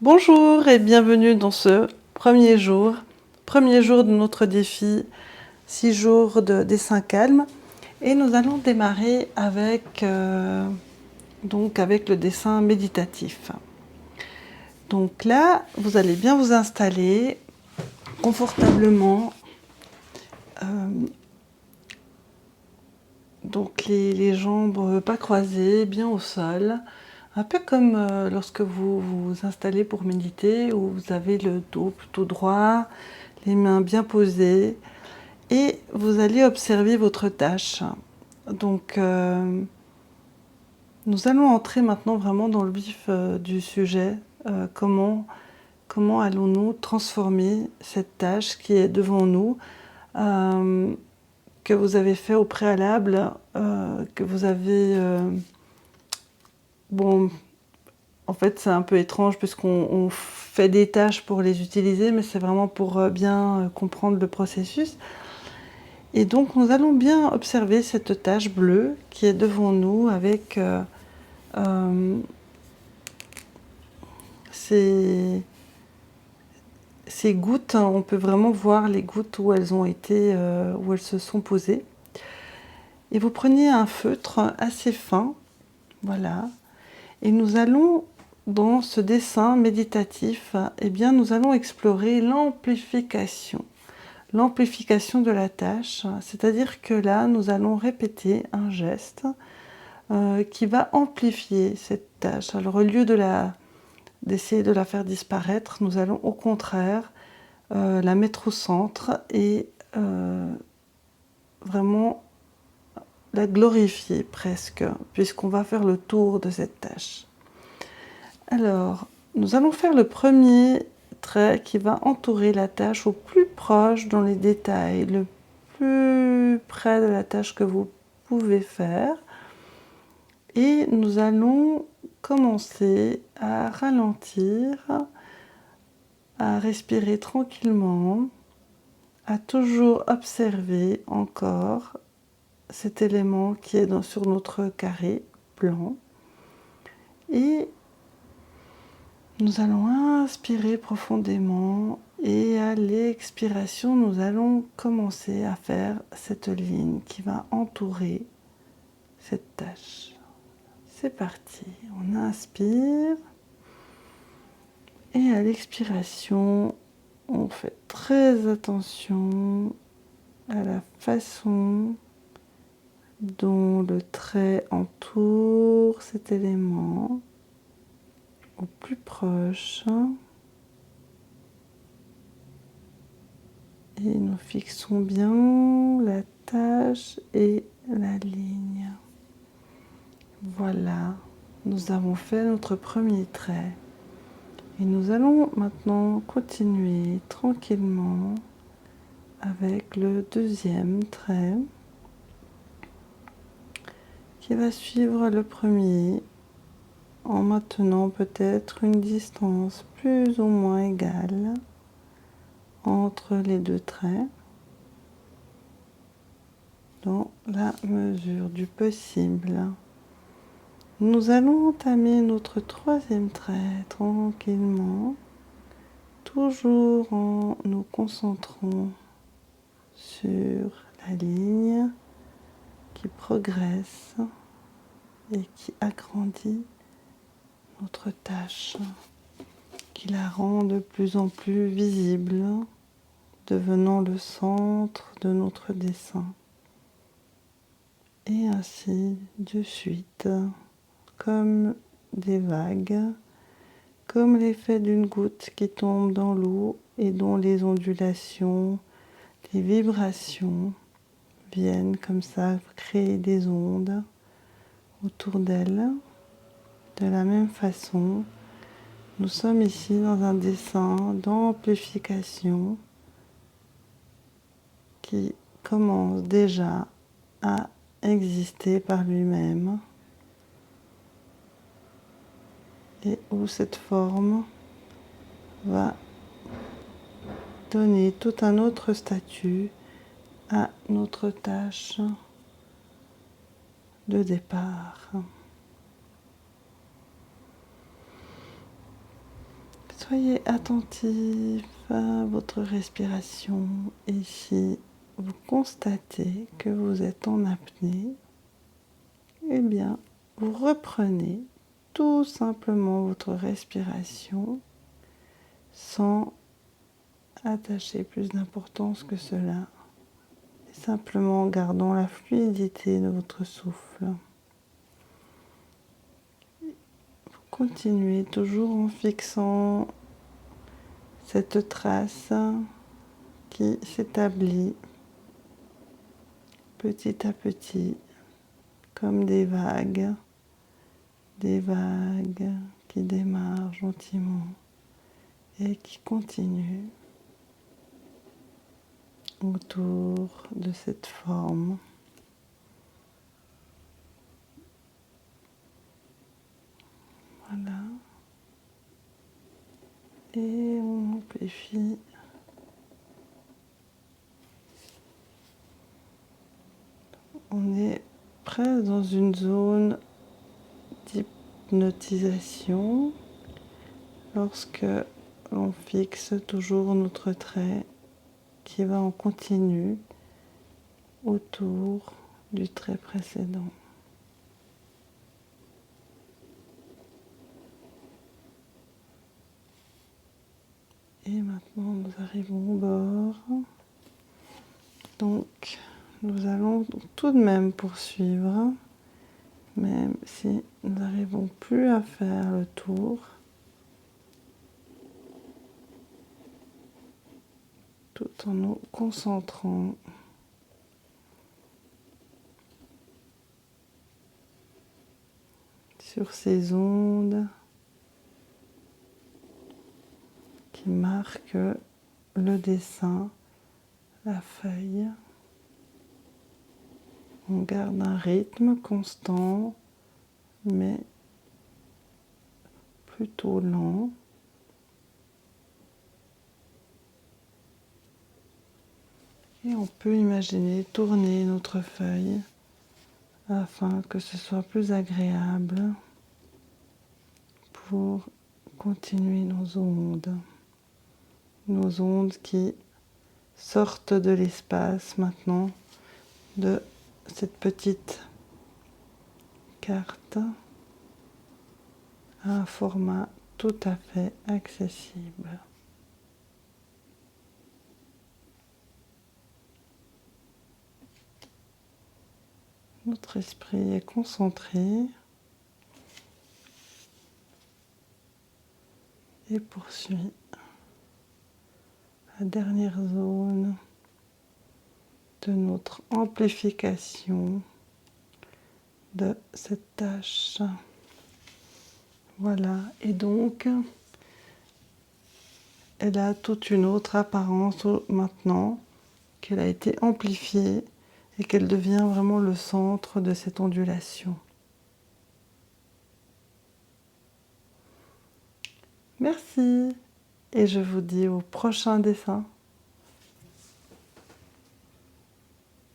Bonjour et bienvenue dans ce premier jour de notre défi 6 jours de dessin calme. Et nous allons démarrer avec, avec le dessin méditatif. Donc là, vous allez bien vous installer confortablement. Donc les jambes pas croisées, bien au sol. Un peu comme lorsque vous vous installez pour méditer, où vous avez le dos plutôt droit, les mains bien posées, et vous allez observer votre tâche. Donc, nous allons entrer maintenant vraiment dans le vif du sujet. Comment allons-nous transformer cette tâche qui est devant nous, que vous avez fait au préalable, que vous avez... En fait, c'est un peu étrange puisqu'on fait des tâches pour les utiliser, mais c'est vraiment pour bien comprendre le processus. Et donc, nous allons bien observer cette tache bleue qui est devant nous avec ces gouttes. On peut vraiment voir les gouttes où elles ont été, où elles se sont posées. Et vous prenez un feutre assez fin, voilà. Et nous allons, dans ce dessin méditatif, nous allons explorer l'amplification. L'amplification de la tâche, c'est-à-dire que là, nous allons répéter un geste qui va amplifier cette tâche. Alors, au lieu d'essayer de la faire disparaître, nous allons au contraire la mettre au centre et vraiment la glorifier presque, puisqu'on va faire le tour de cette tâche. Alors, nous allons faire le premier trait qui va entourer la tâche au plus proche dans les détails, le plus près de la tâche que vous pouvez faire. Et nous allons commencer à ralentir, à respirer tranquillement, à toujours observer encore cet élément qui est sur notre carré blanc. Et nous allons inspirer profondément et à l'expiration, nous allons commencer à faire cette ligne qui va entourer cette tâche. C'est parti, on inspire et à l'expiration, on fait très attention à la façon dont le trait entoure cet élément au plus proche. Et nous fixons bien la tâche et la ligne. Voilà, nous avons fait notre premier trait. Et nous allons maintenant continuer tranquillement avec le deuxième trait qui va suivre le premier en maintenant peut-être une distance plus ou moins égale entre les deux traits dans la mesure du possible. Nous allons entamer notre troisième trait tranquillement, toujours en nous concentrant sur la ligne qui progresse et qui agrandit notre tâche, qui la rend de plus en plus visible, devenant le centre de notre dessin. Et ainsi de suite, comme des vagues, comme l'effet d'une goutte qui tombe dans l'eau et dont les ondulations, les vibrations viennent comme ça créer des ondes autour d'elle. De la même façon, nous sommes ici dans un dessin d'amplification qui commence déjà à exister par lui-même et où cette forme va donner tout un autre statut à notre tâche de départ. Soyez attentif à votre respiration et si vous constatez que vous êtes en apnée, eh bien, vous reprenez tout simplement votre respiration sans attacher plus d'importance que cela, et simplement en gardant la fluidité de votre souffle. Vous continuez toujours en fixant cette trace qui s'établit petit à petit, comme des vagues qui démarrent gentiment et qui continuent autour de cette forme. Voilà. Et on amplifie. On est presque dans une zone d'hypnotisation lorsque l'on fixe toujours notre trait qui va en continu autour du trait précédent. Et maintenant nous arrivons au bord. Donc nous allons tout de même poursuivre, même si nous n'arrivons plus à faire le tour. Tout en nous concentrant sur ces ondes qui marquent le dessin, la feuille. On garde un rythme constant, mais plutôt lent. Et on peut imaginer tourner notre feuille afin que ce soit plus agréable pour continuer nos ondes qui sortent de l'espace maintenant, de cette petite carte à un format tout à fait accessible. Notre esprit est concentré et poursuit la dernière zone de notre amplification de cette tâche. Voilà, et donc elle a toute une autre apparence maintenant qu'elle a été amplifiée et qu'elle devient vraiment le centre de cette ondulation. Merci et je vous dis au prochain dessin.